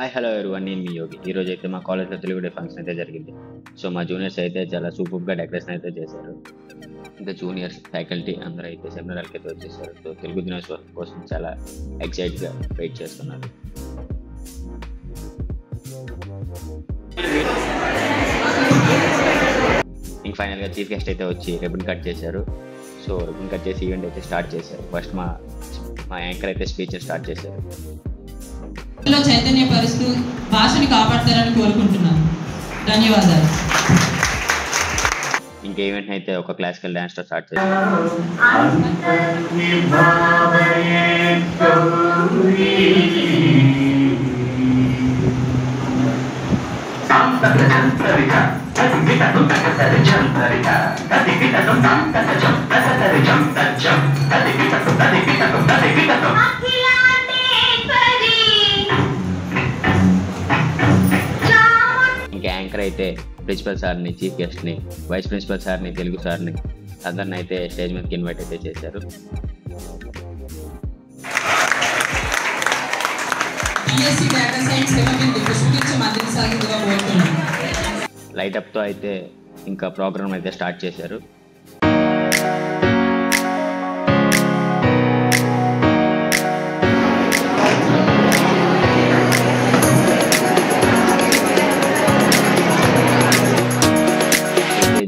Hi hello everyone, నేను మీ యోగి. ఈ రోజు అయితే మా కాలేజ్లో తెలుగు డే ఫంక్షన్ అయితే జరిగింది. సో మా జూనియర్స్ అయితే చాలా సూపర్గా డెకరేషన్ అయితే చేశారు. ఇంకా జూనియర్స్ ఫ్యాకల్టీ అందరూ అయితే సెమినార్కి అయితే వచ్చేసారు. సో తెలుగు దినోత్సవం కోసం చాలా ఎక్సైట్గా వెయిట్ చేస్తున్నారు. ఇంక ఫైనల్గా చీఫ్ గెస్ట్ అయితే వచ్చి రిబన్ కట్ చేశారు. సో రిబన్ కట్ చేసి ఈవెంట్ అయితే స్టార్ట్ చేశారు. ఫస్ట్ మా యాంకర్ అయితే స్పీచ్ స్టార్ట్ చేశారు. చైతన్యపరుస్తూ భాషని కాపాడతారని కోరుకుంటున్నాను. ధన్యవాదాలు. ఇంకా ఈవెంట్ అయితే ఒక క్లాసికల్ డాన్స్ తో స్టార్ట్ చేశారు. ఇంకా యాంకర్ అయితే ప్రిన్సిపల్ సార్ని, చీఫ్ గెస్ట్ని, వైస్ ప్రిన్సిపల్ సార్ని, తెలుగు సార్ని అందరిని అయితే స్టేజ్ మీదకి ఇన్వైట్ అయితే చేశారు. లైట్ అప్తో అయితే ఇంకా ప్రోగ్రామ్ అయితే స్టార్ట్ చేశారు.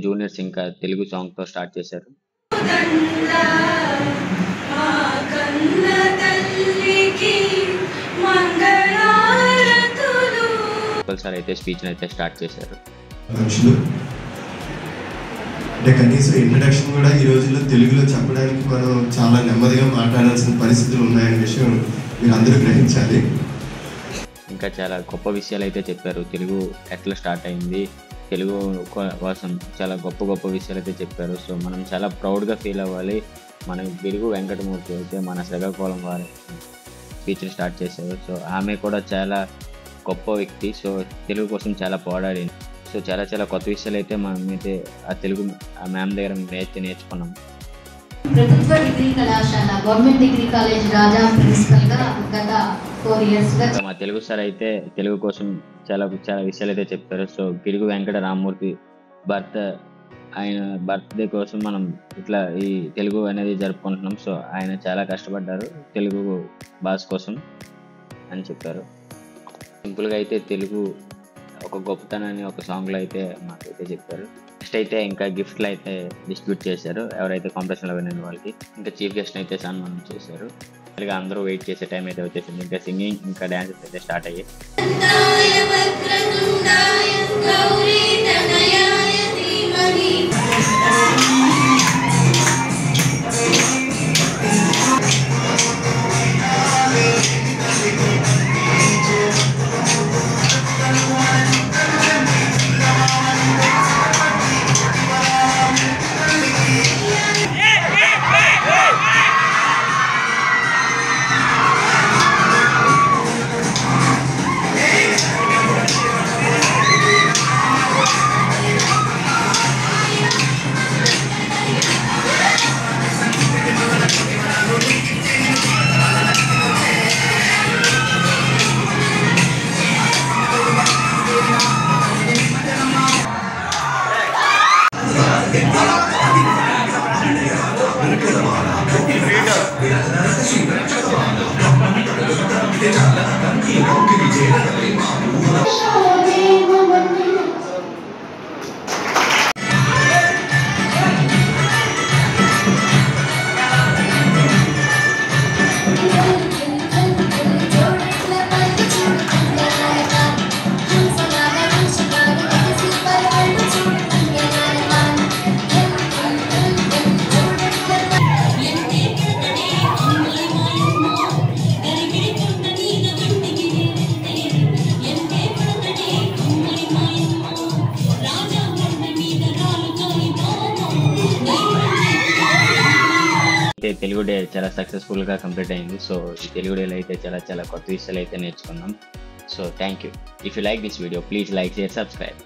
జూనియర్స్ ఇంకా తెలుగు సాంగ్ తో స్టార్ట్ చేశారు. సార్ అయితే స్పీచ్ అయితే స్టార్ట్ చేశారు. అంటే కనీసం ఇంట్రడక్షన్ కూడా ఈ రోజుల్లో తెలుగులో చెప్పడానికి మనం చాలా నెమ్మదిగా మాట్లాడాల్సిన పరిస్థితులు ఉన్నాయనే విషయం మీరు అందరూ గ్రహించాలి. ఇంకా చాలా గొప్ప విషయాలు అయితే చెప్పారు. తెలుగు ఎట్లా స్టార్ట్ అయింది, తెలుగు కోసం చాలా గొప్ప గొప్ప విషయాలు అయితే చెప్పారు. సో మనం చాలా ప్రౌడ్గా ఫీల్ అవ్వాలి. మన తెలుగు వెంకటమూర్తి అయితే మన శ్రీకాకుళం వారి స్పీచ్ స్టార్ట్ చేశారు. సో ఆమె కూడా చాలా గొప్ప వ్యక్తి. సో తెలుగు కోసం చాలా పోరాడింది. సో చాలా చాలా కొత్త విషయాలు అయితే మనమైతే ఆ తెలుగు ఆ మ్యామ్ దగ్గర నేర్చుకున్నాం. ప్రభుత్వ డిగ్రీ కళాశాల గవర్నమెంట్ డిగ్రీ కాలేజ్ రాజా ప్రిన్సిపల్ గా గత 4 years గా మా తెలుగు సార్ అయితే తెలుగు కోసం చాలా చాలా విషయాలు అయితే చెప్పారు. సో గిడుగు వెంకట రామమూర్తి ఆయన బర్త్డే కోసం మనం ఇట్లా ఈ తెలుగు అనేది జరుపుకుంటున్నాం. సో ఆయన చాలా కష్టపడ్డారు తెలుగు భాష కోసం అని చెప్పారు. సింపుల్గా అయితే తెలుగు ఒక గొప్పతనాన్ని ఒక సాంగ్లో అయితే మాకైతే చెప్పారు. నెక్స్ట్ అయితే ఇంకా గిఫ్ట్లు అయితే డిస్ట్రిబ్యూట్ చేశారు ఎవరైతే కాంపిటీషన్లో విన్న వాళ్ళకి. ఇంకా చీఫ్ గెస్ట్ అయితే సన్మానం చేశారు. అలాగే అందరూ వెయిట్ చేసే టైం అయితే వచ్చేసింది. ఇంకా సింగింగ్ ఇంకా డ్యాన్సెస్ అయితే స్టార్ట్ అయ్యాయి. తెలుగు డే చాలా సక్సెస్ఫుల్గా కంప్లీట్ అయింది. సో ఈ తెలుగు డేలో అయితే చాలా చాలా కొత్త విషయాలు అయితే నేర్చుకున్నాం. So thank you. If you like this video please like, share, subscribe.